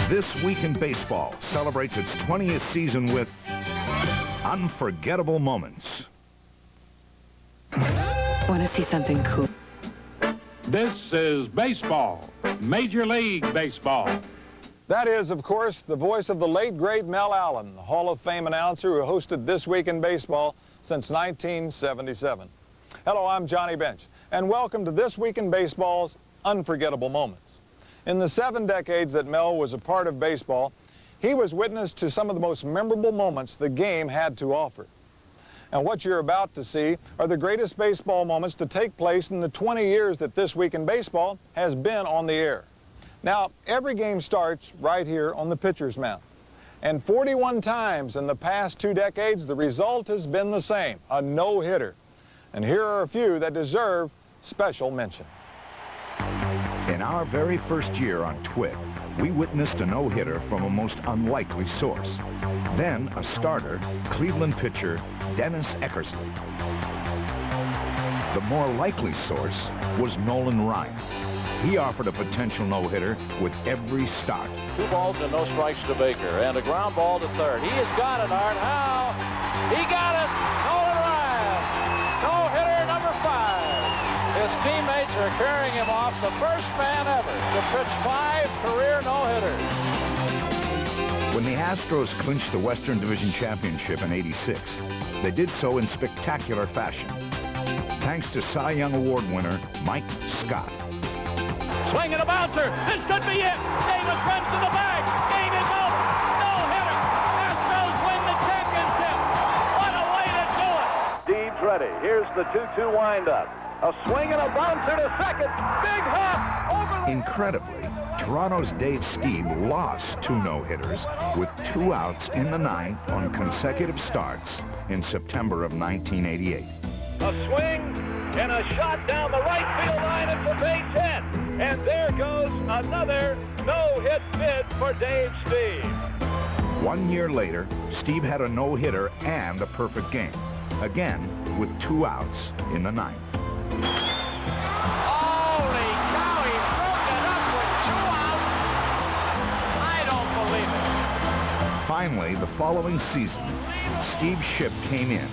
This Week in Baseball celebrates its 20th season with unforgettable moments. Want to see something cool? This is baseball, Major League Baseball. That is, of course, the voice of the late, great Mel Allen, the Hall of Fame announcer who hosted This Week in Baseball since 1977. Hello, I'm Johnny Bench, and welcome to This Week in Baseball's Unforgettable Moments. In the 7 decades that Mel was a part of baseball, he was witness to some of the most memorable moments the game had to offer. And what you're about to see are the greatest baseball moments to take place in the 20 years that This Week in Baseball has been on the air. Now, every game starts right here on the pitcher's mound. And 41 times in the past 2 decades, the result has been the same, a no-hitter. And here are a few that deserve special mention. In our very first year on TWIB, we witnessed a no-hitter from a most unlikely source. Then a starter, Cleveland pitcher Dennis Eckersley. The more likely source was Nolan Ryan. He offered a potential no-hitter with every start. 2 balls and no strikes to Baker, and a ground ball to third. He has got it, Art. How? He got it! Nolan Ryan! No-hitter number 5. His teammates are carrying him off, the first man ever to pitch 5 career no-hitters. When the Astros clinched the Western Division Championship in '86, they did so in spectacular fashion, thanks to Cy Young Award winner Mike Scott. Swing and a bouncer. This could be it. Davis runs to the bag. Game is over. No-hitter. Astros win the championship. What a way to do it. Deeds ready. Here's the 2-2 windup. A swing and a bouncer to second. Big hop over the... Incredibly, Toronto's Dave Stieb lost 2 no-hitters with 2 outs in the 9th on consecutive starts in September of 1988. A swing and a shot down the right field line at the base hit. And there goes another no-hit bid for Dave Stieb. 1 year later, Stieb had a no-hitter and a perfect game, again with 2 outs in the 9th. Holy cow, he broke it up with 2 outs. I don't believe it. Finally, the following season, Stieb's ship came in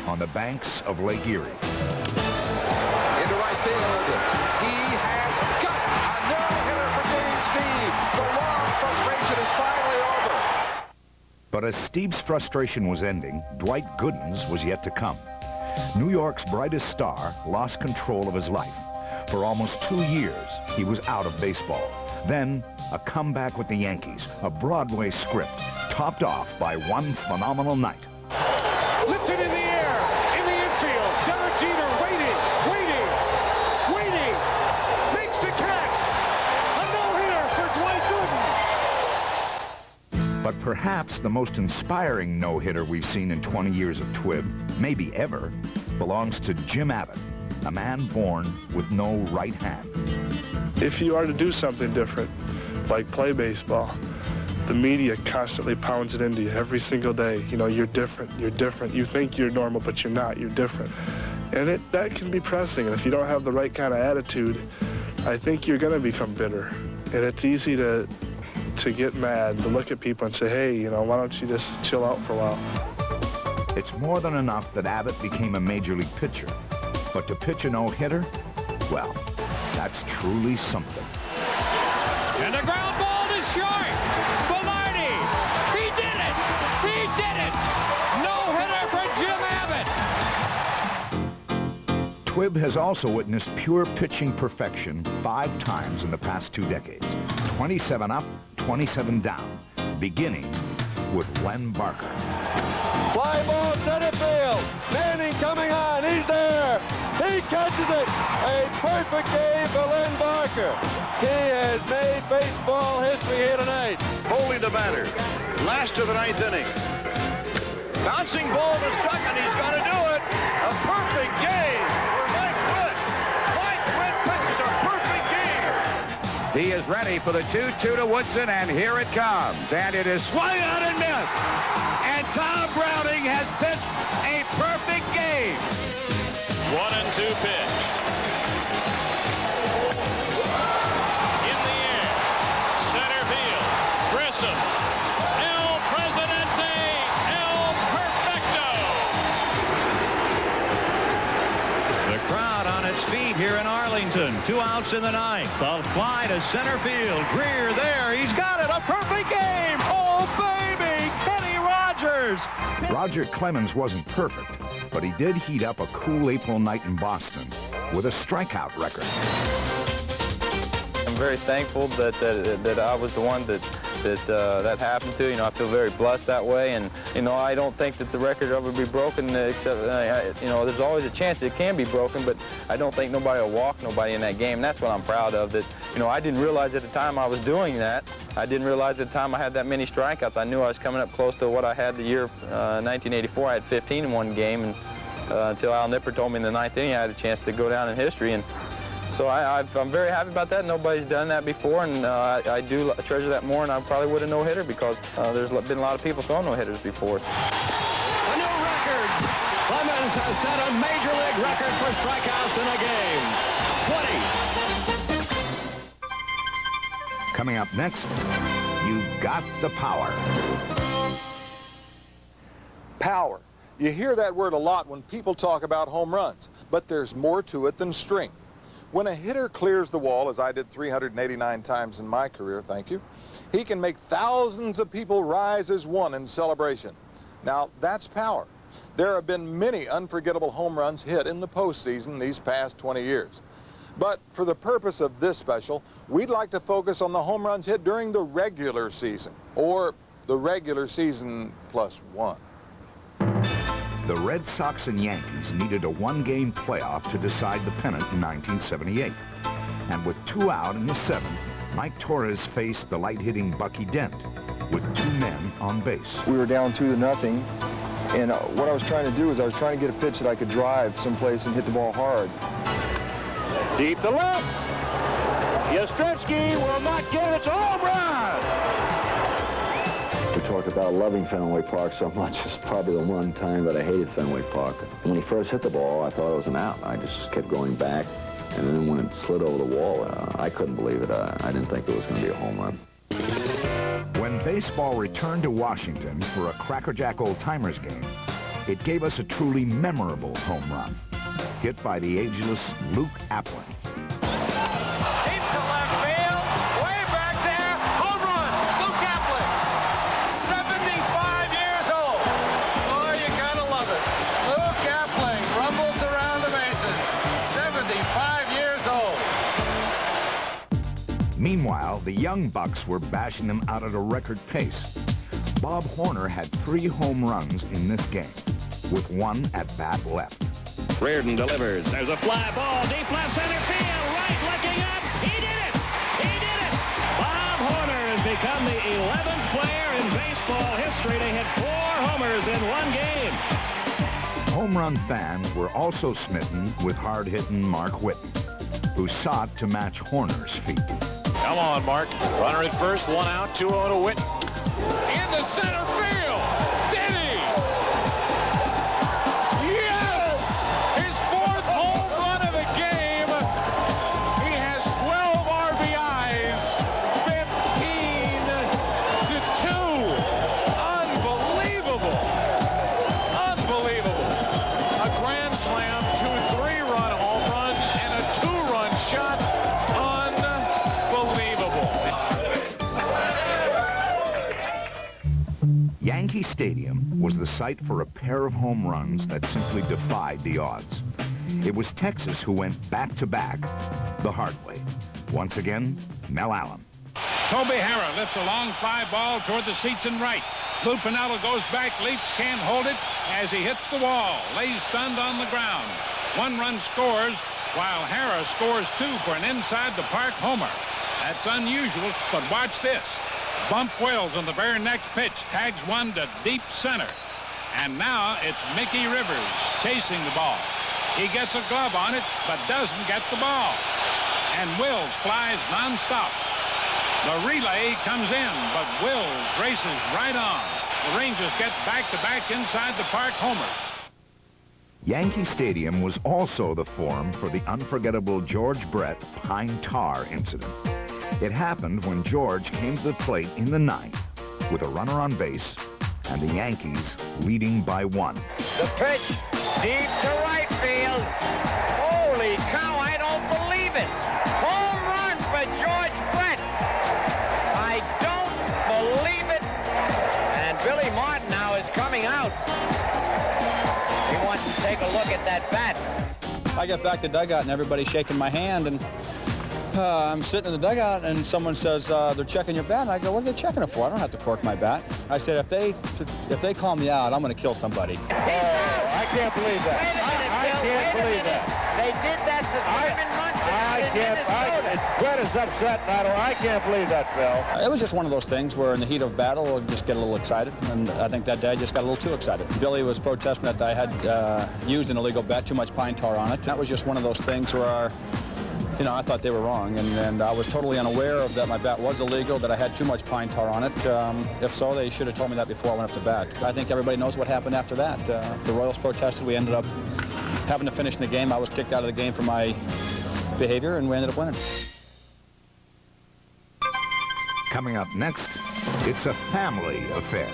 on the banks of Lake Erie. Into right field. He has got a no-hitter for Dave Stieb. The long frustration is finally over. But as Stieb's frustration was ending, Dwight Gooden's was yet to come. New York's brightest star lost control of his life. For almost 2 years, he was out of baseball. Then, a comeback with the Yankees, a Broadway script, topped off by one phenomenal night. Lifted in the air, in the infield. Derek Jeter waiting, makes the catch. A no-hitter for Dwight Gooden. But perhaps the most inspiring no-hitter we've seen in 20 years of TWIB, maybe ever, belongs to Jim Abbott, a man born with no right hand. If you are to do something different, like play baseball, the media constantly pounds it into you every single day. You know, you're different, you're different. You think you're normal, but you're not, you're different. And that can be pressing. And if you don't have the right kind of attitude, I think you're going to become bitter. And it's easy to get mad, to look at people and say, hey, you know, why don't you just chill out for a while? It's more than enough that Abbott became a major league pitcher. But to pitch a no-hitter, well, that's truly something. And the ground ball is short. Velarde, he did it. He did it. No-hitter for Jim Abbott. TWIB has also witnessed pure pitching perfection 5 times in the past 2 decades. 27 up, 27 down, beginning with Len Barker. Fly ball center field. Manning coming on. He's there. He catches it. A perfect game for Len Barker. He has made baseball history here tonight. Holding the batter. Last of the 9th inning. Bouncing ball to second. He's got to do it. A perfect game for Mike Witt. Mike Witt pitches a perfect game. He is ready for the 2-2 to Woodson, and here it comes. And it is swung out and missed. And Tom Browning has pitched a perfect game. 1-2 pitch. In the air. Center field. 2 outs in the 9th. The fly to center field. Greer there. He's got it. A perfect game. Oh, baby. Kenny Rogers. Roger Clemens wasn't perfect, but he did heat up a cool April night in Boston with a strikeout record. I'm very thankful that I was the one that happened to. You know, I feel very blessed that way, and you know, I don't think that the record will ever be broken. Except, you know, there's always a chance it can be broken, but I don't think nobody will walk nobody in that game. And that's what I'm proud of. That, you know, I didn't realize at the time I was doing that. I didn't realize at the time I had that many strikeouts. I knew I was coming up close to what I had the year 1984. I had 15 in one game, and until Al Nipper told me in the 9th inning I had a chance to go down in history. And so I'm very happy about that. Nobody's done that before, and I do treasure that more, and I probably would have no-hitter because there's been a lot of people throwing no-hitters before. A new record. Clemens has set a major league record for strikeouts in a game. 20. Coming up next, you got the power. Power. You hear that word a lot when people talk about home runs, but there's more to it than strength. When a hitter clears the wall, as I did 389 times in my career, thank you, he can make thousands of people rise as one in celebration. Now, that's power. There have been many unforgettable home runs hit in the postseason these past 20 years. But for the purpose of this special, we'd like to focus on the home runs hit during the regular season, or the regular season plus one. The Red Sox and Yankees needed a one-game playoff to decide the pennant in 1978. And with 2 out in the 7th, Mike Torres faced the light-hitting Bucky Dent with 2 men on base. We were down 2-0, and what I was trying to do is I was trying to get a pitch that I could drive someplace and hit the ball hard. Deep to left. Yastrzemski will not get it. It's a home run. We talk about loving Fenway Park so much. It's probably the one time that I hated Fenway Park. When he first hit the ball, I thought it was an out. I just kept going back, and then when it slid over the wall, I couldn't believe it. I didn't think it was going to be a home run. When baseball returned to Washington for a Crackerjack old-timers game, it gave us a truly memorable home run, hit by the ageless Luke Appling. Meanwhile, the Young Bucks were bashing them out at a record pace. Bob Horner had 3 home runs in this game, with 1 at bat left. Reardon delivers. There's a fly ball, deep left center field, right looking up. He did it! He did it! Bob Horner has become the 11th player in baseball history to hit 4 homers in one game. Home run fans were also smitten with hard-hitting Mark Whitten, who sought to match Horner's feat. Come on, Mark. Runner at first, 1 out, 2-0 to Whitten. Into center field. Did he? Yes! His 4th home run of the game. He has 12 RBIs, 15-2. Unbelievable. Unbelievable. A grand slam, 2 3-run home runs, and a 2-run shot. Yankee Stadium was the site for a pair of home runs that simply defied the odds. It was Texas who went back-to-back the hard way. Once again, Mel Allen. Toby Harrah lifts a long fly ball toward the seats and right. Lou Piniella goes back, leaps, can't hold it as he hits the wall. Lays stunned on the ground. 1 run scores, while Harrah scores 2 for an inside-the-park homer. That's unusual, but watch this. Bump Wells on the very next pitch, tags 1 to deep center. And now it's Mickey Rivers chasing the ball. He gets a glove on it, but doesn't get the ball. And Wills flies nonstop. The relay comes in, but Wills races right on. The Rangers get back-to-back inside-the-park homers. Yankee Stadium was also the forum for the unforgettable George Brett Pine Tar incident. It happened when George came to the plate in the 9th with a runner on base and the Yankees leading by 1. The pitch deep to right field. Holy cow, I don't believe it. that bat. I get back to dugout and everybody's shaking my hand, and I'm sitting in the dugout and someone says they're checking your bat. And I go, what are they checking it for? I don't have to cork my bat. I said, if they call me out, I'm going to kill somebody. Oh, I can't believe that. I can't believe that. They did that to Simon Munson. Brett is upset, I can't believe that, Phil. It was just one of those things where in the heat of battle, we'll just get a little excited. And I think that day I just got a little too excited. Billy was protesting that I had used an illegal bat, too much pine tar on it. That was just one of those things where I thought they were wrong, and I was totally unaware of that my bat was illegal, that I had too much pine tar on it. If so, they should have told me that before I went up to bat. I think everybody knows what happened after that. The Royals protested. We ended up having to finish in the game. I was kicked out of the game for my behavior, and we ended up winning. Coming up next, it's a family affair.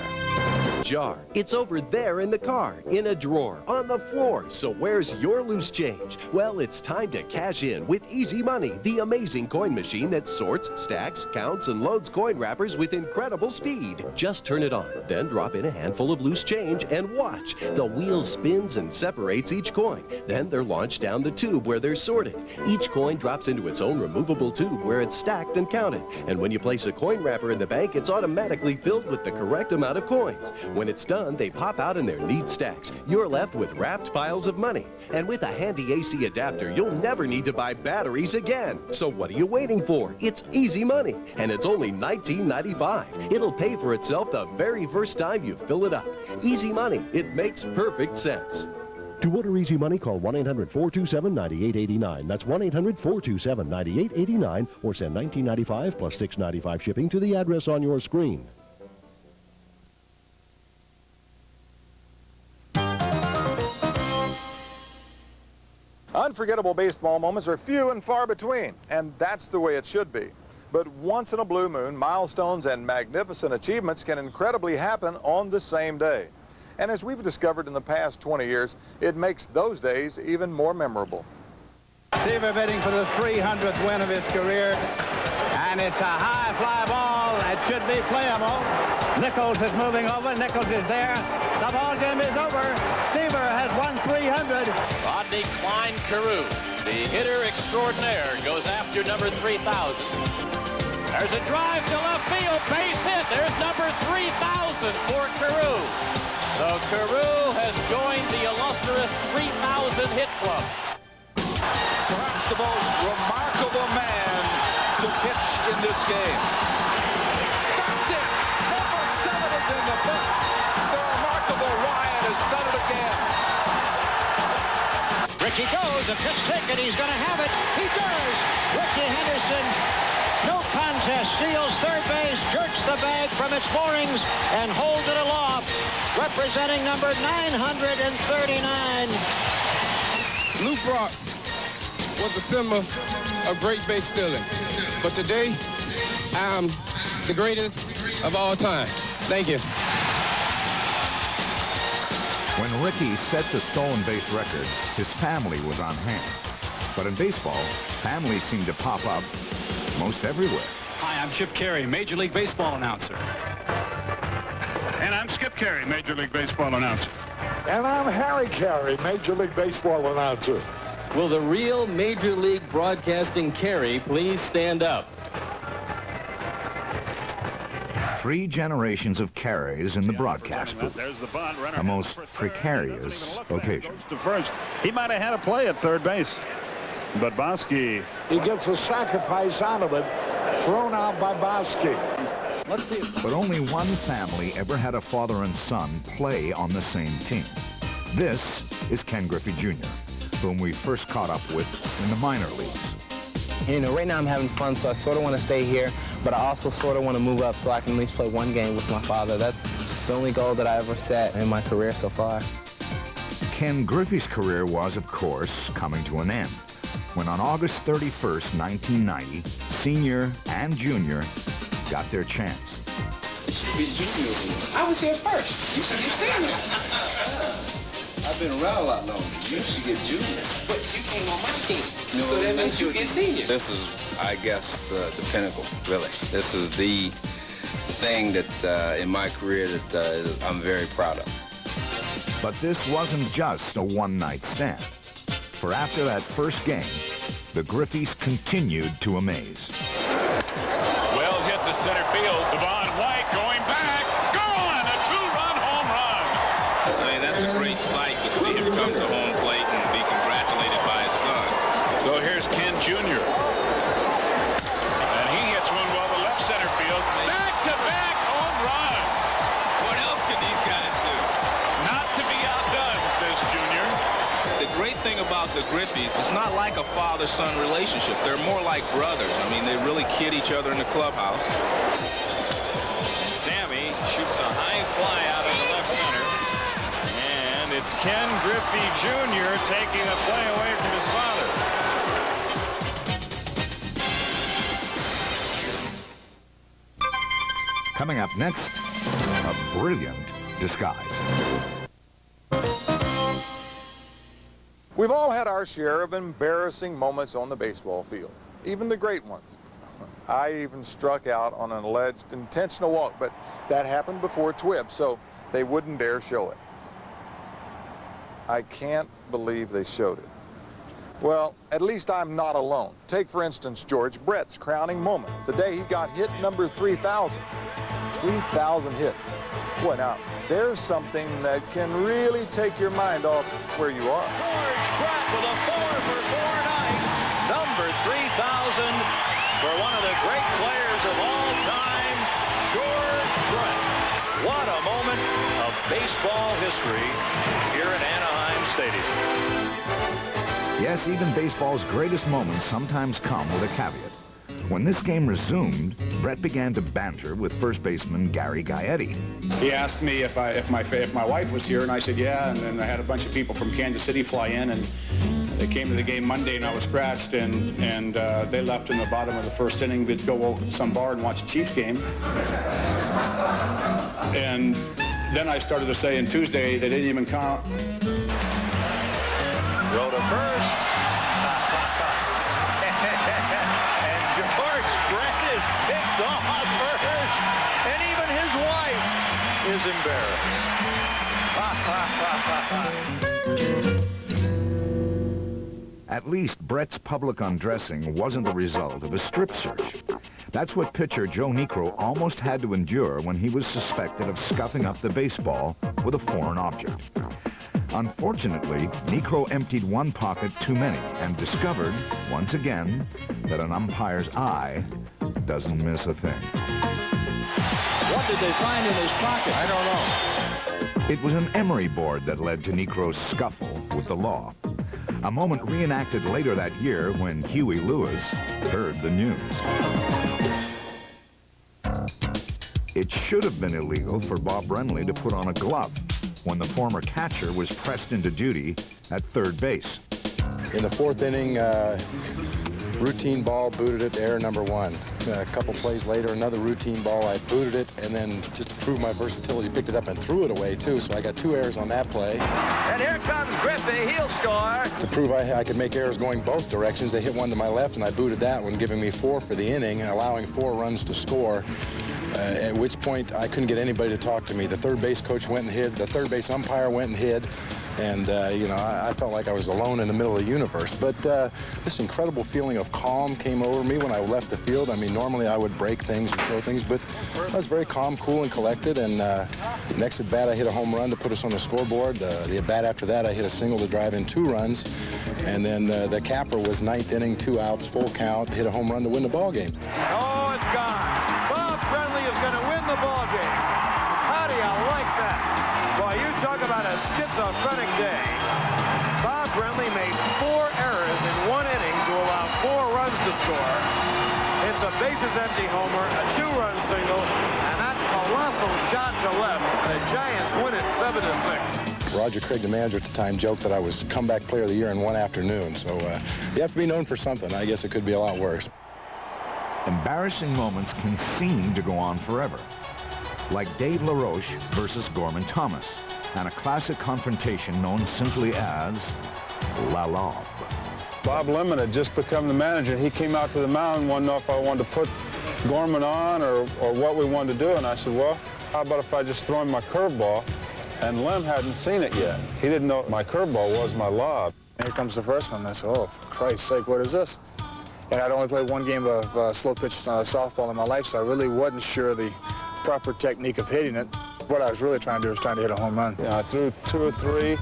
Jar. It's over there in the car, in a drawer, on the floor. So where's your loose change? Well, it's time to cash in with Easy Money, the amazing coin machine that sorts, stacks, counts, and loads coin wrappers with incredible speed. Just turn it on, then drop in a handful of loose change and watch. The wheel spins and separates each coin. Then they're launched down the tube where they're sorted. Each coin drops into its own removable tube where it's stacked and counted. And when you place a coin wrapper in the bank, it's automatically filled with the correct amount of coins. When it's done, they pop out in their neat stacks. You're left with wrapped piles of money. And with a handy AC adapter, you'll never need to buy batteries again. So what are you waiting for? It's Easy Money, and it's only $19.95. It'll pay for itself the very first time you fill it up. Easy Money. It makes perfect sense. To order Easy Money, call 1-800-427-9889. That's 1-800-427-9889, or send $19.95 plus $6.95 shipping to the address on your screen. Unforgettable baseball moments are few and far between, and that's the way it should be. But once in a blue moon, milestones and magnificent achievements can incredibly happen on the same day. And as we've discovered in the past 20 years, it makes those days even more memorable. Seaver bidding for the 300th win of his career, and it's a high fly ball. It should be playable. Nichols is moving over. Nichols is there. The ball game is over. Seaver has won 300. Rodney Klein Carew, the hitter extraordinaire, goes after number 3,000. There's a drive to left field, base hit. There's number 3,000 for Carew. So Carew has joined the illustrious 3,000 hit club. Perhaps the most remarkable man to pitch in this game. That's it. Number 7 is in the books. The remarkable Ryan has done it again. Ricky goes, a pitch taken. He's going to have it. He does. Ricky Henderson, no contest, steals third base, jerks the bag from its moorings, and holds it aloft, representing number 939. Lou Brock was a symbol of great base stealing. But today, I'm the greatest of all time. Thank you. When Ricky set the stolen base record, his family was on hand. But in baseball, families seem to pop up most everywhere. Hi, I'm Chip Carey, Major League Baseball announcer. And I'm Skip Carey, Major League Baseball announcer. And I'm Harry Carey, Major League Baseball announcer. Will the real Major League Broadcasting Carey please stand up? 3 generations of Careys in the broadcast booth. A most precarious occasion. To first, he might have had a play at third base, but Bosky. He gets a sacrifice out of it, thrown out by Bosky. Let's see. But only one family ever had a father and son play on the same team. This is Ken Griffey Jr., whom we first caught up with in the minor leagues. You know, right now I'm having fun, so I sort of want to stay here, but I also sort of want to move up so I can at least play one game with my father. That's the only goal that I ever set in my career so far. Ken Griffey's career was, of course, coming to an end when on August 31st, 1990, senior and junior got their chance. It should be junior. I was here first. You should get senior. I've been around a lot longer. You should get junior. But you came on my team. No, so that means you get senior. This is, I guess, the pinnacle, really. This is the thing that in my career that I'm very proud of. But this wasn't just a one-night stand. For after that first game, the Griffeys continued to amaze. Well hit to center field. Devon White going back. Gone! A two-run home run. I mean, that's a great sight to see him come to home plate and be congratulated by his son. So here's Ken Jr. And he hits one well to left center field. Back-to-back home run. What else can these guys do? Not to be outdone, says Jr. The great thing about the Griffeys, it's not like a father-son relationship. They're more like brothers. I mean, they really kid each other in the clubhouse. And Sammy shoots a high fly out of the left center. And it's Ken Griffey Jr. taking a play away from his father. Coming up next, a brilliant disguise. We've all had our share of embarrassing moments on the baseball field, even the great ones. I even struck out on an alleged intentional walk, but that happened before TWIB, so they wouldn't dare show it. I can't believe they showed it. Well, at least I'm not alone. Take, for instance, George Brett's crowning moment, the day he got hit number 3,000. 3,000 hits. Boy, now, there's something that can really take your mind off where you are. George Brett with a 4-for-4 night. Number 3,000 for one of the great players of all time, George Brett. What a moment of baseball history here at Anaheim Stadium. Yes, even baseball's greatest moments sometimes come with a caveat. When this game resumed, Brett began to banter with first baseman Gary Gaetti. He asked me if my wife was here, and I said yeah. And then I had a bunch of people from Kansas City fly in, and they came to the game Monday, and I was scratched, and they left in the bottom of the first inning to go to some bar and watch the Chiefs game. And then I started to say, on Tuesday they didn't even count. Throw to first. George Brett is picked off first, and even his wife is embarrassed. At least Brett's public undressing wasn't the result of a strip search. That's what pitcher Joe Niekro almost had to endure when he was suspected of scuffing up the baseball with a foreign object. Unfortunately, Niekro emptied one pocket too many and discovered, once again, that an umpire's eye doesn't miss a thing. What did they find in his pocket? I don't know. It was an emery board that led to Niekro's scuffle with the law. A moment reenacted later that year when Huey Lewis heard the news. It should have been illegal for Bob Brenly to put on a glove when the former catcher was pressed into duty at third base. In the fourth inning, routine ball, booted it to error number 1. A couple plays later, another routine ball, I booted it, and then just to prove my versatility, picked it up and threw it away too, so I got 2 errors on that play. And here comes Griffey, he'll score. To prove I could make errors going both directions, they hit one to my left, and I booted that one, giving me 4 for the inning, allowing 4 runs to score. At which point I couldn't get anybody to talk to me. The third base coach went and hid. The third base umpire went and hid. And, you know, I felt like I was alone in the middle of the universe. But this incredible feeling of calm came over me when I left the field. I mean, normally I would break things and throw things, but I was very calm, cool, and collected. And next at bat, I hit a home run to put us on the scoreboard. The at bat after that, I hit a single to drive in 2 runs. And then the capper was 9th inning, 2 outs, full count, hit a home run to win the ball game. Oh, it's gone. Bob Brenly is going to win the ball game. How do you like that? Boy, you talk about a schizophrenic day. Bob Brenly made 4 errors in 1 inning to allow 4 runs to score. It's a bases-empty homer, a 2-run single, and that colossal shot to left. The Giants win it 7-6. Roger Craig, the manager at the time, joked that I was comeback player of the year in 1 afternoon. So you have to be known for something. I guess it could be a lot worse. Embarrassing moments can seem to go on forever. Like Dave LaRoche versus Gorman Thomas, and a classic confrontation known simply as La Lob. Bob Lemon had just become the manager. He came out to the mound and wanted to know if I wanted to put Gorman on or what we wanted to do. And I said, well, how about if I just throw him my curveball And Lem hadn't seen it yet. He didn't know my curveball was my lob. Here comes the first one. I said, oh, for Christ's sake, what is this? And I'd only played one game of slow pitch softball in my life, so I really wasn't sure the proper technique of hitting it. What I was really trying to do was trying to hit a home run. Yeah, I threw 2 or 3,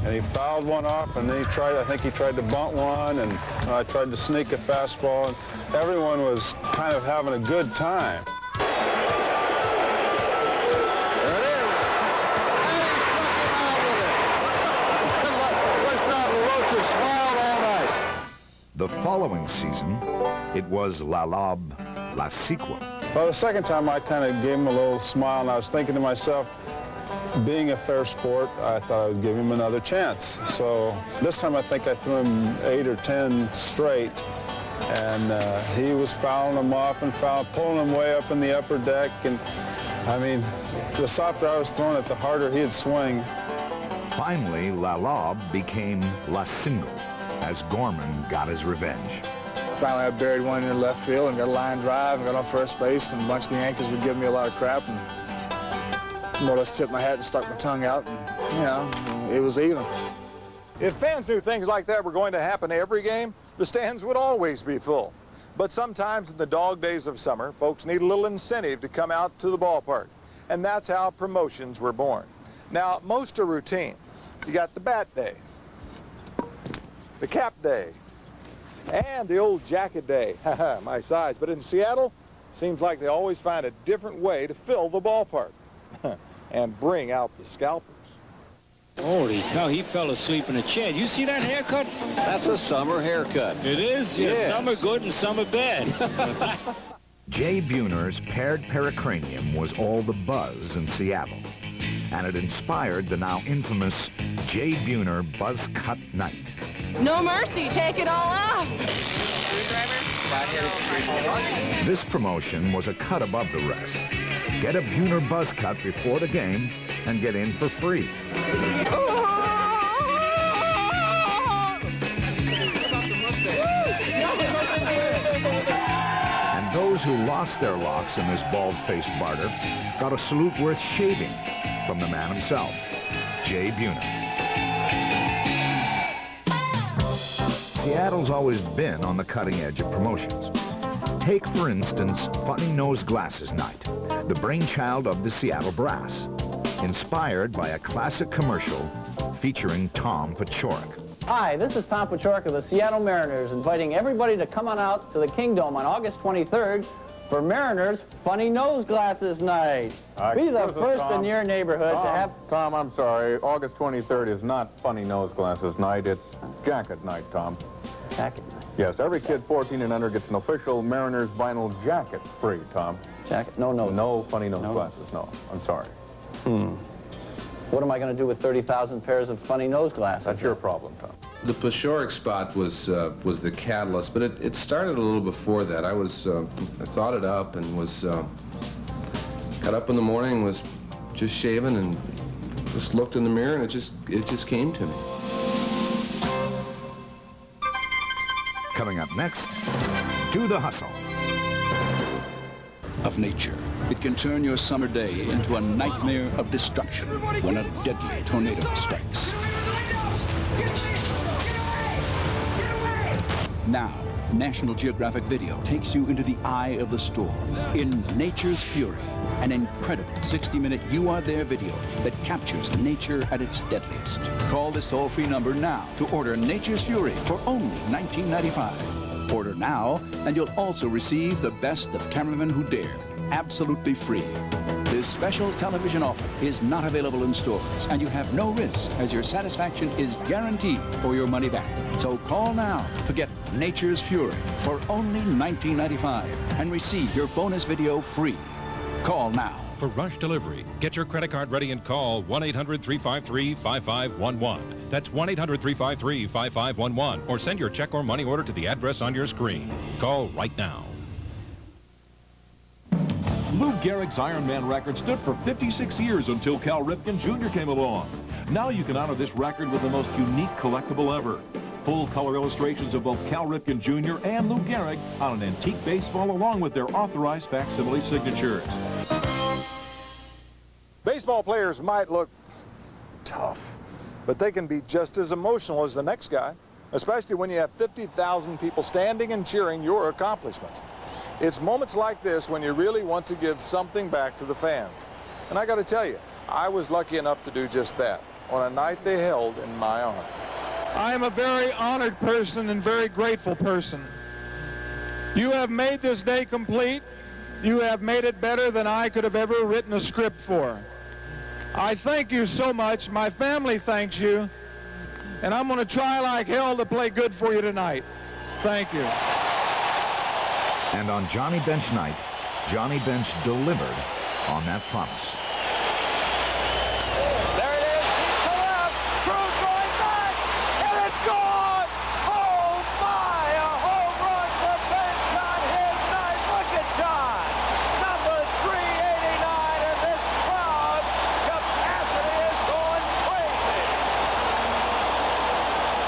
and he fouled one off, and then I think he tried to bunt one, and I tried to sneak a fastball, and everyone was kind of having a good time. The following season, it was La Lob, La Sequel. Well, the second time I kind of gave him a little smile, and I was thinking to myself, being a fair sport, I thought I would give him another chance. So this time I think I threw him 8 or 10 straight, and he was fouling them off and pulling them way up in the upper deck. And I mean, the softer I was throwing it, the harder he'd swing. Finally, La Lob became La Single, as Gorman got his revenge. Finally, I buried one in left field and got a line drive and got on first base, and a bunch of the Yankees were giving me a lot of crap, and more or less tipped my hat and stuck my tongue out, and, you know, it was even. If fans knew things like that were going to happen every game, the stands would always be full. But sometimes in the dog days of summer, folks need a little incentive to come out to the ballpark, and that's how promotions were born. Now, most are routine. You got the bat day, the cap day, and the old jacket day. My size. But in Seattle, seems like they always find a different way to fill the ballpark and bring out the scalpers. Holy cow, he fell asleep in a chair. You see that haircut? That's a summer haircut. It is? Yeah. Yes. Some are good and some are bad. Jay Buhner's paired pericranium was all the buzz in Seattle, and it inspired the now infamous Jay Buhner Buzz Cut Night. No mercy, take it all off. This promotion was a cut above the rest. Get a Buhner buzz cut before the game and get in for free. And those who lost their locks in this bald-faced barter got a salute worth shaving from the man himself, Jay Buhner. Seattle's always been on the cutting edge of promotions. Take, for instance, Funny Nose Glasses Night, the brainchild of the Seattle Brass, inspired by a classic commercial featuring Tom Paciorek. Hi, this is Tom Paciorek of the Seattle Mariners, inviting everybody to come on out to the Kingdome on August 23rd for Mariners Funny Nose Glasses Night. Be the first in your neighborhood to have... Tom, I'm sorry. August 23rd is not Funny Nose Glasses Night. It's Jacket Night, Tom. Jacket night. Yes, every kid 14 and under gets an official Mariners vinyl jacket free, Tom. Jacket? No nose. No funny nose glasses, no. I'm sorry. What am I going to do with 30,000 pairs of funny nose glasses? That's your problem, Tom. The Paciorek spot was the catalyst, but it started a little before that. I thought it up and was got up in the morning, was just shaving and just looked in the mirror, and it just came to me. Coming up next, Do the Hustle. Of nature, it can turn your summer day into a nightmare of destruction when a deadly tornado strikes. Now, National Geographic Video takes you into the eye of the storm in Nature's Fury, an incredible 60-minute You Are There video that captures nature at its deadliest. Call this toll-free number now to order Nature's Fury for only $19.95. Order now, and you'll also receive the best of Cameramen Who Dare, absolutely free. This special television offer is not available in stores, and you have no risk, as your satisfaction is guaranteed for your money back. So call now to get Nature's Fury for only $19.95 and receive your bonus video free. Call now. For rush delivery, get your credit card ready and call 1-800-353-5511. That's 1-800-353-5511. Or send your check or money order to the address on your screen. Call right now. Lou Gehrig's Ironman record stood for 56 years until Cal Ripken Jr. came along. Now you can honor this record with the most unique collectible ever. Full-color illustrations of both Cal Ripken Jr. and Lou Gehrig on an antique baseball along with their authorized facsimile signatures. Baseball players might look tough. But they can be just as emotional as the next guy, especially when you have 50,000 people standing and cheering your accomplishments. It's moments like this when you really want to give something back to the fans. And I got to tell you, I was lucky enough to do just that on a night they held in my honor. I am a very honored person and very grateful person. You have made this day complete. You have made it better than I could have ever written a script for. I thank you so much. My family thanks you. And I'm going to try like hell to play good for you tonight. Thank you. And on Johnny Bench night, Johnny Bench delivered on that promise. There it is. Deep to left. Cruz going back. And it's gone. Oh, my. A home run for Bench on his night. Look at John. Number 389. And this crowd capacity is going crazy.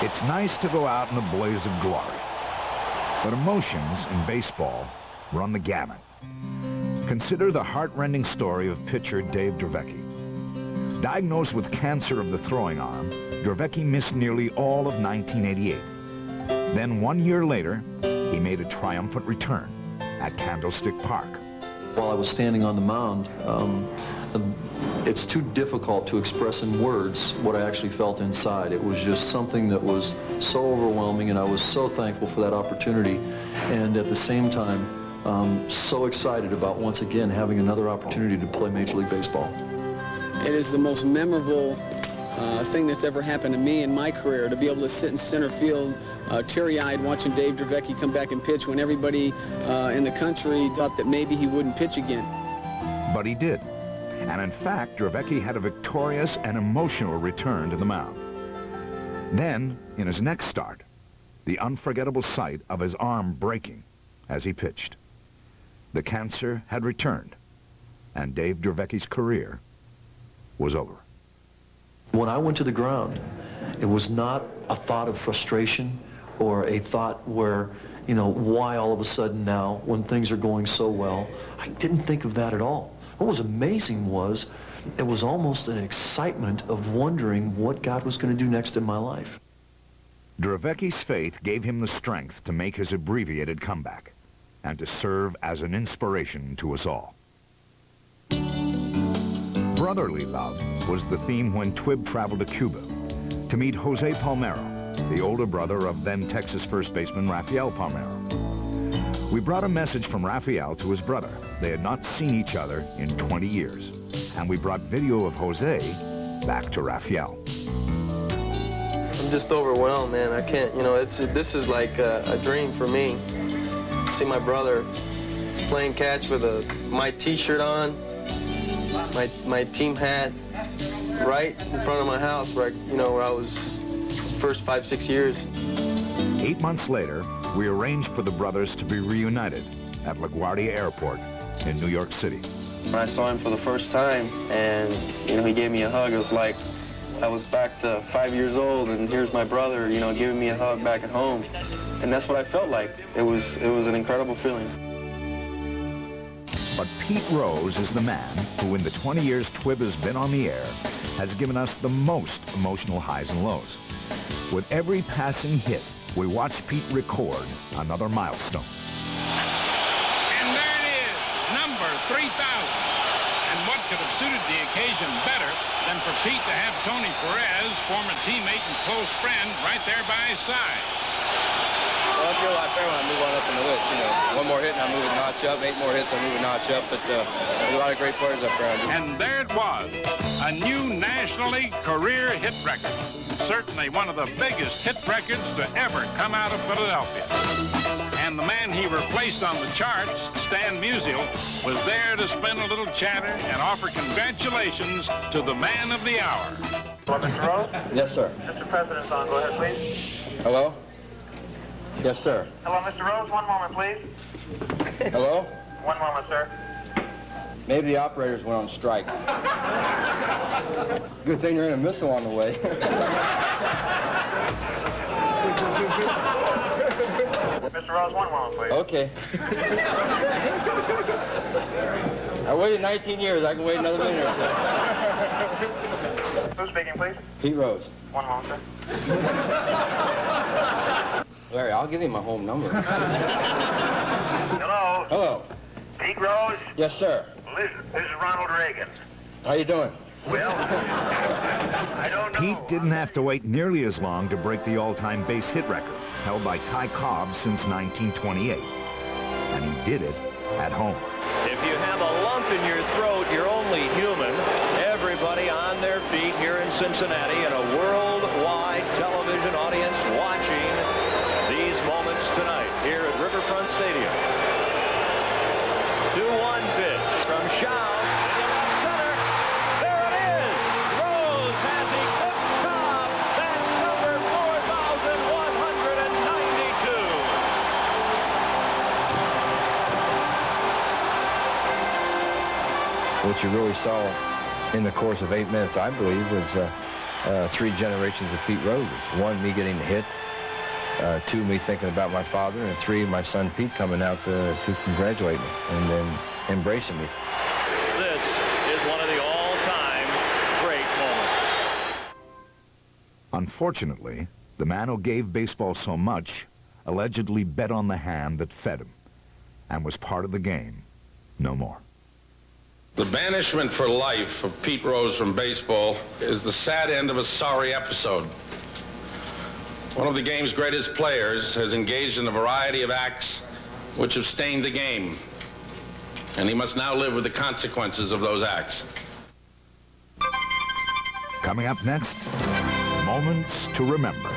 It's nice to go out in a blaze of glory. But emotions in baseball run the gamut. Consider the heart-rending story of pitcher Dave Dravecky. Diagnosed with cancer of the throwing arm, Dravecky missed nearly all of 1988. Then 1 year later, he made a triumphant return at Candlestick Park. While I was standing on the mound, it's too difficult to express in words what I actually felt inside. It was just something that was so overwhelming, and I was so thankful for that opportunity, and at the same time, so excited about once again having another opportunity to play Major League Baseball. It is the most memorable thing that's ever happened to me in my career, to be able to sit in center field teary-eyed watching Dave Dravecky come back and pitch when everybody in the country thought that maybe he wouldn't pitch again. But he did. And in fact, Dravecky had a victorious and emotional return to the mound. Then, in his next start, the unforgettable sight of his arm breaking as he pitched. The cancer had returned, and Dave Dravecky's career was over. When I went to the ground, it was not a thought of frustration or a thought where, you know, why all of a sudden now when things are going so well. I didn't think of that at all. What was amazing was it was almost an excitement of wondering what God was going to do next in my life. Dravecky's faith gave him the strength to make his abbreviated comeback and to serve as an inspiration to us all. Brotherly love was the theme when Twib traveled to Cuba to meet Jose Palmero, the older brother of then Texas first baseman Rafael Palmero. We brought a message from Rafael to his brother. They had not seen each other in 20 years. And we brought video of Jose back to Rafael. I'm just overwhelmed, man. I can't, you know, this is like a dream for me. See my brother playing catch with my t-shirt on, my team hat, right in front of my house where I was first 5-6 years. 8 months later, we arranged for the brothers to be reunited at LaGuardia Airport in New York City. When I saw him for the first time and, he gave me a hug, it was like I was back to 5 years old, and here's my brother, giving me a hug back at home. And that's what I felt like. It was an incredible feeling. But Pete Rose is the man who, in the 20 years Twib has been on the air, has given us the most emotional highs and lows. With every passing hit, we watch Pete record another milestone. And there it is, number 3,000. And what could have suited the occasion better than for Pete to have Tony Perez, former teammate and close friend, right there by his side. Well, I feel a lot better when I move on up in the list. One more hit and I move a notch up. 8 more hits, I move a notch up. But there's a lot of great players up there. And there it was, a new National League career hit record. Certainly one of the biggest hit records to ever come out of Philadelphia. And the man he replaced on the charts, Stan Musial, was there to spin a little chatter and offer congratulations to the man of the hour. Hello, Mr. Rose? Yes, sir. Mr. President's on. Go ahead, please. Hello? Yes, sir. Hello, Mr. Rose. 1 moment, please. Hello? 1 moment, sir. Maybe the operators went on strike. Good thing you're in a missile on the way. Mr. Rose, 1 moment, please. Okay. I waited 19 years. I can wait another minute or so. Who's speaking, please? Pete Rose. One moment, sir. Larry, I'll give you my home number. Hello? Hello. Pete Rose? Yes, sir. This is Ronald Reagan. How you doing? Well, I don't know. Pete didn't have to wait nearly as long to break the all-time base hit record, held by Ty Cobb since 1928. And he did it at home. If you have a lump in your throat, you're only human. Everybody on their feet here in Cincinnati and a worldwide television audience watching these moments tonight here at Riverfront Stadium. 2-1 pitch from Shaw. What you really saw in the course of 8 minutes, I believe, was 3 generations of Pete Roses. 1, me getting the hit. 2, me thinking about my father. And 3, my son Pete coming out to congratulate me and then embracing me. This is one of the all-time great moments. Unfortunately, the man who gave baseball so much allegedly bet on the hand that fed him and was part of the game no more. The banishment for life of Pete Rose from baseball is the sad end of a sorry episode. One of the game's greatest players has engaged in a variety of acts which have stained the game, and he must now live with the consequences of those acts. Coming up next, moments to remember.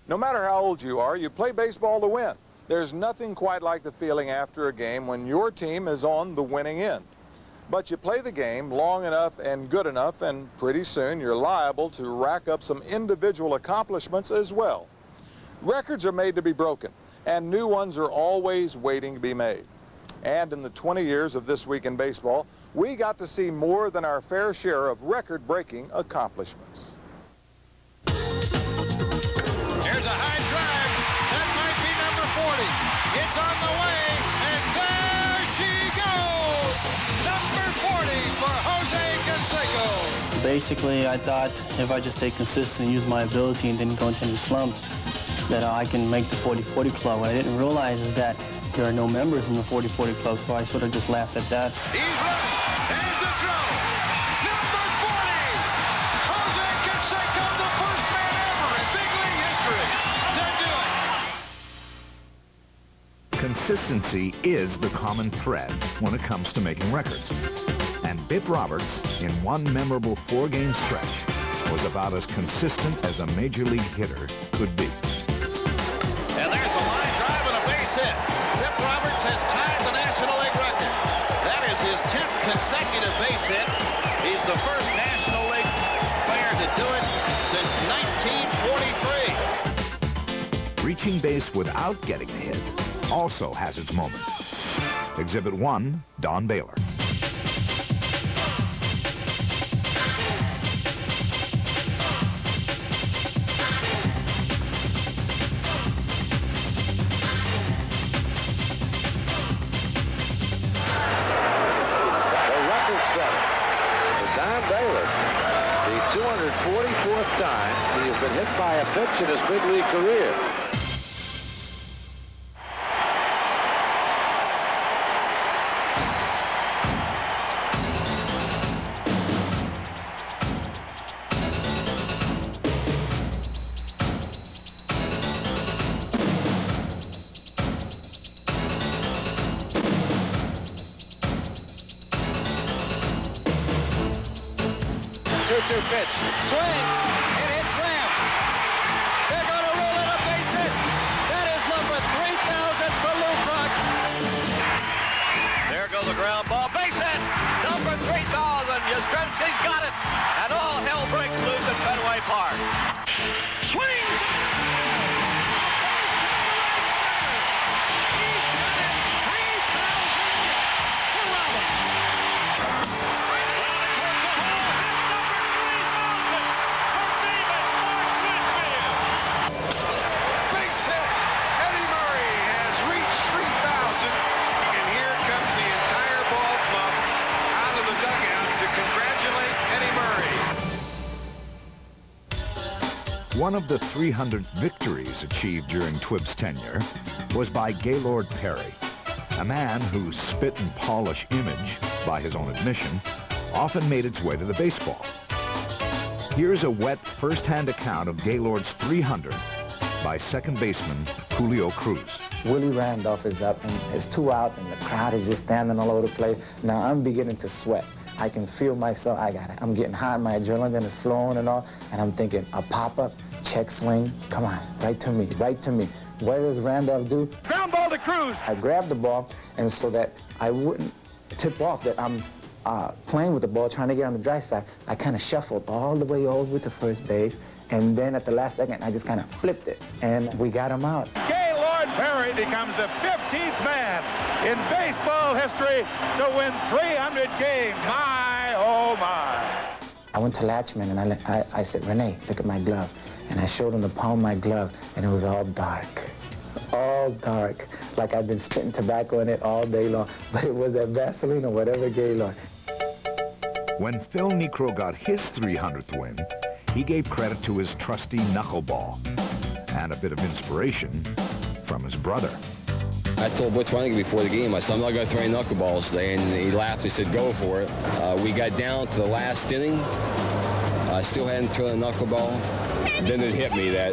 No matter how old you are, you play baseball to win. There's nothing quite like the feeling after a game when your team is on the winning end. But you play the game long enough and good enough, and pretty soon you're liable to rack up some individual accomplishments as well. Records are made to be broken, and new ones are always waiting to be made. And in the 20 years of This Week in Baseball, we got to see more than our fair share of record-breaking accomplishments. Here's a high drive. That might be number 40. It's on the way, and there she goes. Number 40 for Jose Canseco. Basically, I thought if I just stay consistent and use my ability and didn't go into any slumps, that I can make the 40-40 club. What I didn't realize is that there are no members in the 40-40 club, so I sort of just laughed at that. He's running. There's the throw. Number 40. Jose Canseco, the first man ever in big league history to do it. Consistency is the common thread when it comes to making records. And Bip Roberts, in one memorable 4-game stretch, was about as consistent as a major league hitter could be. And there's a line drive and a base hit. Bip Roberts has tied the National League record. That is his 10th consecutive base hit. He's the first National League player to do it since 1943. Reaching base without getting a hit also has its moment. Exhibit 1, Don Baylor. The 244th time he has been hit by a pitch in his big league career. Pitch, swing, and hits left. They're going to roll in a base hit. That is number 3,000 for Lou Brock. There goes the ground ball, base hit. Number 3,000. Yastrzemski's got it, and all hell breaks loose at Fenway Park. Swings. One of the 300th victories achieved during Twibb's tenure was by Gaylord Perry, a man whose spit and polish image, by his own admission, often made its way to the baseball. Here's a wet first-hand account of Gaylord's 300th by second baseman Julio Cruz. Willie Randolph is up, and it's 2 outs, and the crowd is just standing all over the place. Now I'm beginning to sweat. I can feel myself. I'm getting hot. My adrenaline is flowing and all, and I'm thinking, a pop-up, check swing, come on, right to me, right to me. What does Randolph do? Ground ball to Cruz. I grabbed the ball, and so that I wouldn't tip off that I'm playing with the ball, trying to get on the dry side, I kind of shuffled all the way over to first base, and then at the last second, I just kind of flipped it, and we got him out. Gaylord Perry becomes the 15th man in baseball history to win 300 games. My, oh my. I went to Latchman, and I said, Renee, look at my glove. And I showed him the palm of my glove, and it was all dark. All dark, like I'd been spitting tobacco in it all day long, but it was that Vaseline or whatever Gaylord. When Phil Niekro got his 300th win, he gave credit to his trusty knuckleball and a bit of inspiration from his brother. I told Butch Flanagan before the game, I said, I'm not going to throw any knuckleballs today, and he laughed. He said, go for it. We got down to the last inning. I still hadn't thrown a knuckleball. Then it hit me that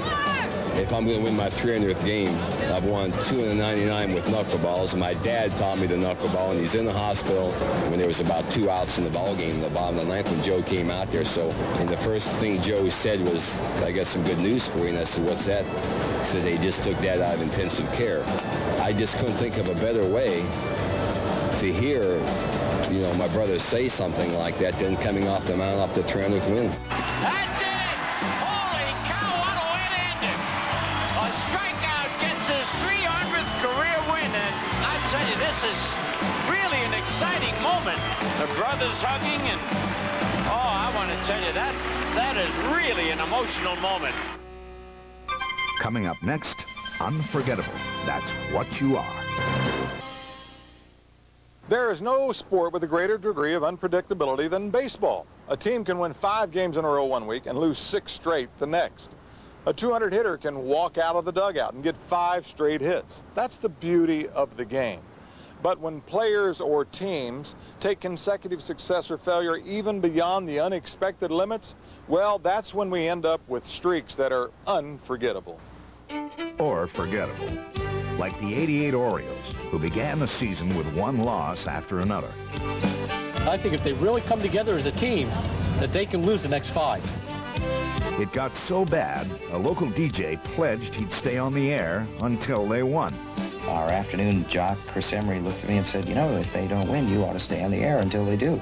if I'm going to win my 300th game, I've won 299 with knuckleballs. And my dad taught me the knuckleball, and he's in the hospital when there was about 2 outs in the ball game in the bottom of the ninth when Joe came out there. So, and the first thing Joe said was, I got some good news for you. And I said, what's that? He said, they just took that out of intensive care. I just couldn't think of a better way to hear, you know, my brother say something like that than coming off the mound off the 300th win. That's it! Holy cow, what a way to end it! A strikeout gets his 300th career win, and I tell you, this is really an exciting moment. The brothers hugging, and oh, I want to tell you, that is really an emotional moment. Coming up next, Unforgettable. That's what you are. There is no sport with a greater degree of unpredictability than baseball. A team can win 5 games in a row one week and lose 6 straight the next. A 200 hitter can walk out of the dugout and get 5 straight hits. That's the beauty of the game. But when players or teams take consecutive success or failure even beyond the unexpected limits, well, that's when we end up with streaks that are unforgettable. Or forgettable. Like the '88 Orioles, who began the season with 1 loss after another. I think if they really come together as a team, that they can lose the next 5. It got so bad, a local DJ pledged he'd stay on the air until they won. Our afternoon jock, Chris Emery, looked at me and said, you know, if they don't win, you ought to stay on the air until they do.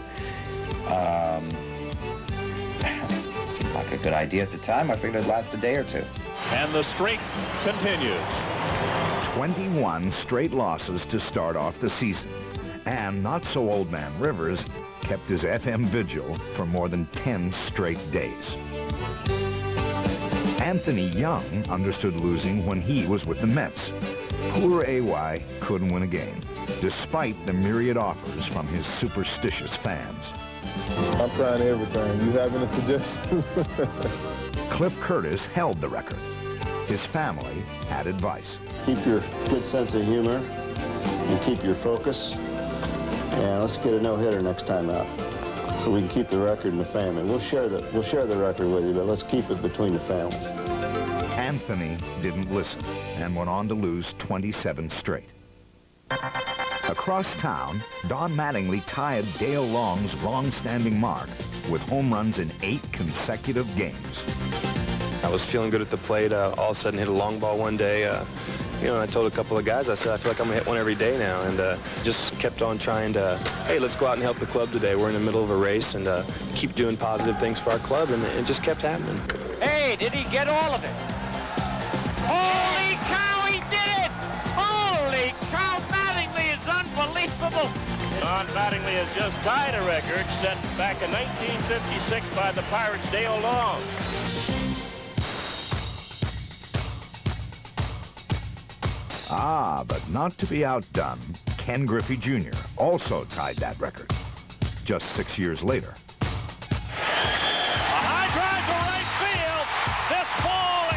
Seemed like a good idea at the time. I figured it'd last a day or 2. And the streak continues. 21 straight losses to start off the season. And not-so-old man Rivers kept his FM vigil for more than 10 straight days. Anthony Young understood losing when he was with the Mets. Poor AY couldn't win a game, despite the myriad offers from his superstitious fans. I'm trying everything. You have any suggestions? Cliff Curtis held the record. His family had advice. Keep your good sense of humor and keep your focus. And let's get a no-hitter next time out so we can keep the record in the family. We'll share the record with you, but let's keep it between the families. Anthony didn't listen and went on to lose 27 straight. Across town, Don Mattingly tied Dale Long's long-standing mark with home runs in 8 consecutive games. I was feeling good at the plate. All of a sudden hit a long ball one day. You know, I told a couple of guys, I said, I feel like I'm going to hit one every day now. And just kept on trying to, hey, let's go out and help the club today. We're in the middle of a race, and keep doing positive things for our club. And it just kept happening. Hey, did he get all of it? Holy cow, he did it! Holy cow, Mattingly is unbelievable. Don Mattingly has just tied a record set back in 1956 by the Pirates' Dale Long. Ah, but not to be outdone, Ken Griffey Jr. also tied that record, just 6 years later. A high drive to right field. This ball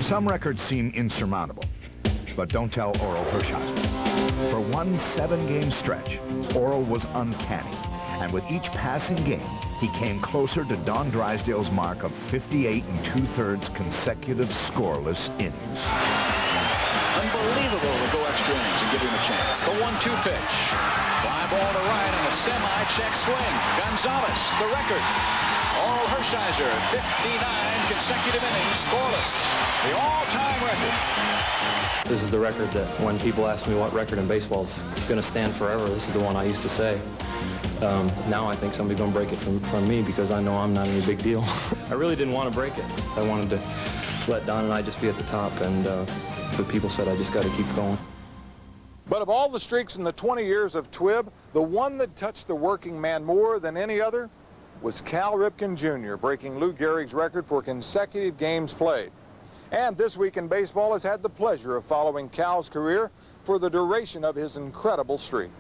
Some records seem insurmountable, but don't tell Oral Hershiser. For one 7-game stretch, Oral was uncanny, and with each passing game, he came closer to Don Drysdale's mark of 58 2/3 consecutive scoreless innings. Unbelievable to go extra innings and give him a chance. The 1-2 pitch. Fly ball to right on a semi-check swing. Gonzalez, the record. Oral Hershiser, 59 consecutive innings scoreless. The all-time record. This is the record that when people ask me what record in baseball is going to stand forever, this is the one I used to say. Now I think somebody's going to break it from me because I know I'm not any big deal. I really didn't want to break it. I wanted to let Don and I just be at the top, and but people said I just got to keep going. But of all the streaks in the 20 years of TWIB, the one that touched the working man more than any other was Cal Ripken Jr., breaking Lou Gehrig's record for consecutive games played. And This Week in Baseball has had the pleasure of following Cal's career for the duration of his incredible streak.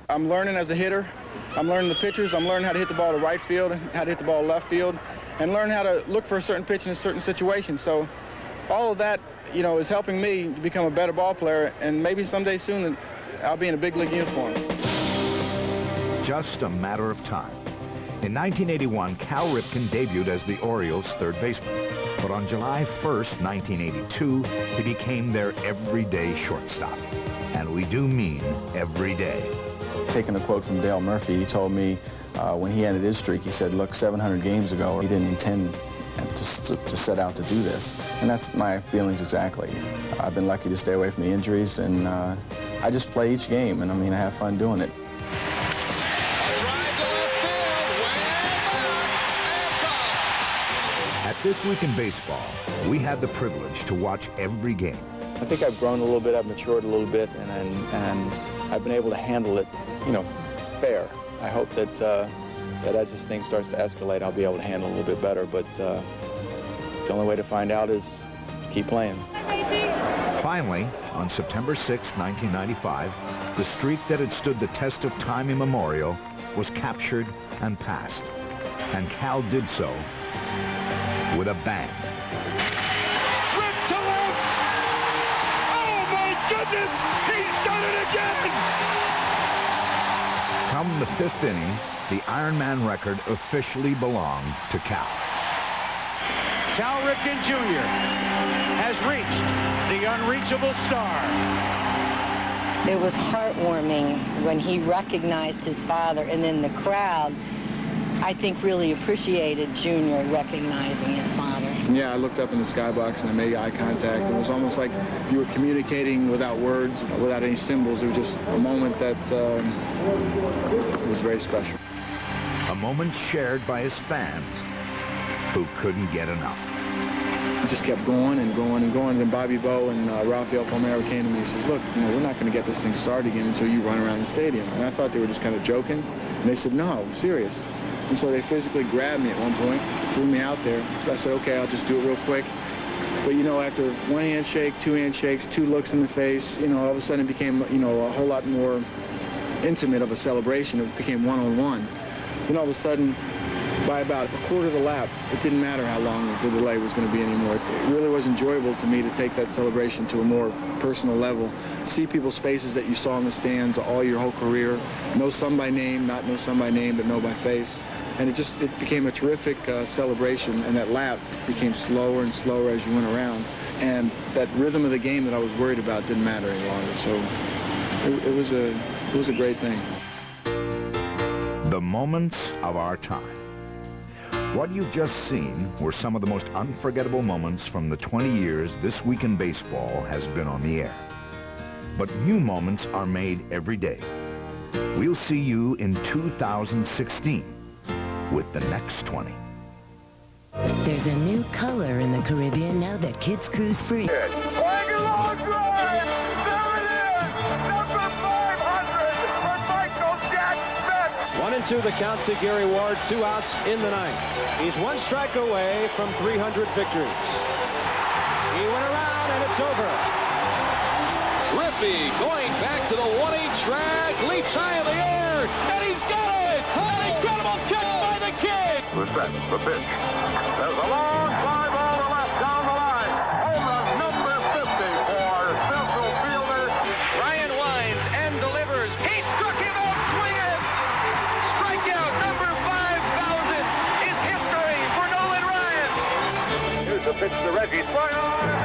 I'm learning as a hitter. I'm learning the pitchers. I'm learning how to hit the ball to right field, how to hit the ball to left field, and learn how to look for a certain pitch in a certain situation. So all of that, you know, is helping me to become a better ball player, and maybe someday soon I'll be in a big league uniform. Just a matter of time. In 1981, Cal Ripken debuted as the Orioles' third baseman. But on July 1st, 1982, he became their everyday shortstop. And we do mean every day. Taking a quote from Dale Murphy, he told me when he ended his streak, he said, look, 700 games ago, he didn't intend to set out to do this. And that's my feelings exactly. I've been lucky to stay away from the injuries, and I just play each game, and I mean, I have fun doing it. At This Week in Baseball, we had the privilege to watch every game. I think I've grown a little bit, I've matured a little bit, and I've been able to handle it, you know, fair. I hope that that as this thing starts to escalate, I'll be able to handle it a little bit better, but the only way to find out is keep playing. Finally, on September 6, 1995, the streak that had stood the test of time immemorial was captured and passed. And Cal did so with a bang. Ripped to left! Oh my goodness! He's done it again! Come the 5th inning, the Iron Man record officially belonged to Cal. Cal Ripken Jr. has reached the unreachable star. It was heartwarming when he recognized his father, and then the crowd, I think, really appreciated Junior recognizing his father. Yeah, I looked up in the skybox and I made eye contact. It was almost like you were communicating without words, without any symbols. It was just a moment that was very special. A moment shared by his fans who couldn't get enough. It just kept going and going and going. And then Bobby Bowe and Rafael Palmeiro came to me and says, look, you know, we're not going to get this thing started again until you run around the stadium. And I thought they were just kind of joking. And they said, no, serious. And so they physically grabbed me at one point, threw me out there. So I said, okay, I'll just do it real quick. But, you know, after one handshake, two handshakes, two looks in the face, you know, all of a sudden it became, you know, a whole lot more intimate of a celebration. It became one-on-one. Then all of a sudden, by about a quarter of the lap, it didn't matter how long the delay was going to be anymore. It really was enjoyable to me to take that celebration to a more personal level. See people's faces that you saw in the stands all your whole career. Know some by name, not know some by name, but know by face. And it became a terrific celebration, and that lap became slower and slower as you went around. And that rhythm of the game that I was worried about didn't matter any longer. So it was a great thing. The moments of our time. What you've just seen were some of the most unforgettable moments from the 20 years This Week in Baseball has been on the air. But new moments are made every day. We'll see you in 2016 with the next 20. There's a new color in the Caribbean now that kids cruise free. One and two the count to Gary Ward, 2 outs in the ninth. He's 1 strike away from 300 victories. He went around and it's over. Rippey going back to the 1-8 track, leaps high in the air, and he's got it! An incredible catch by the kid! The set, the pitch. There's a long fly ball to left down the line. Home run, Bye-bye.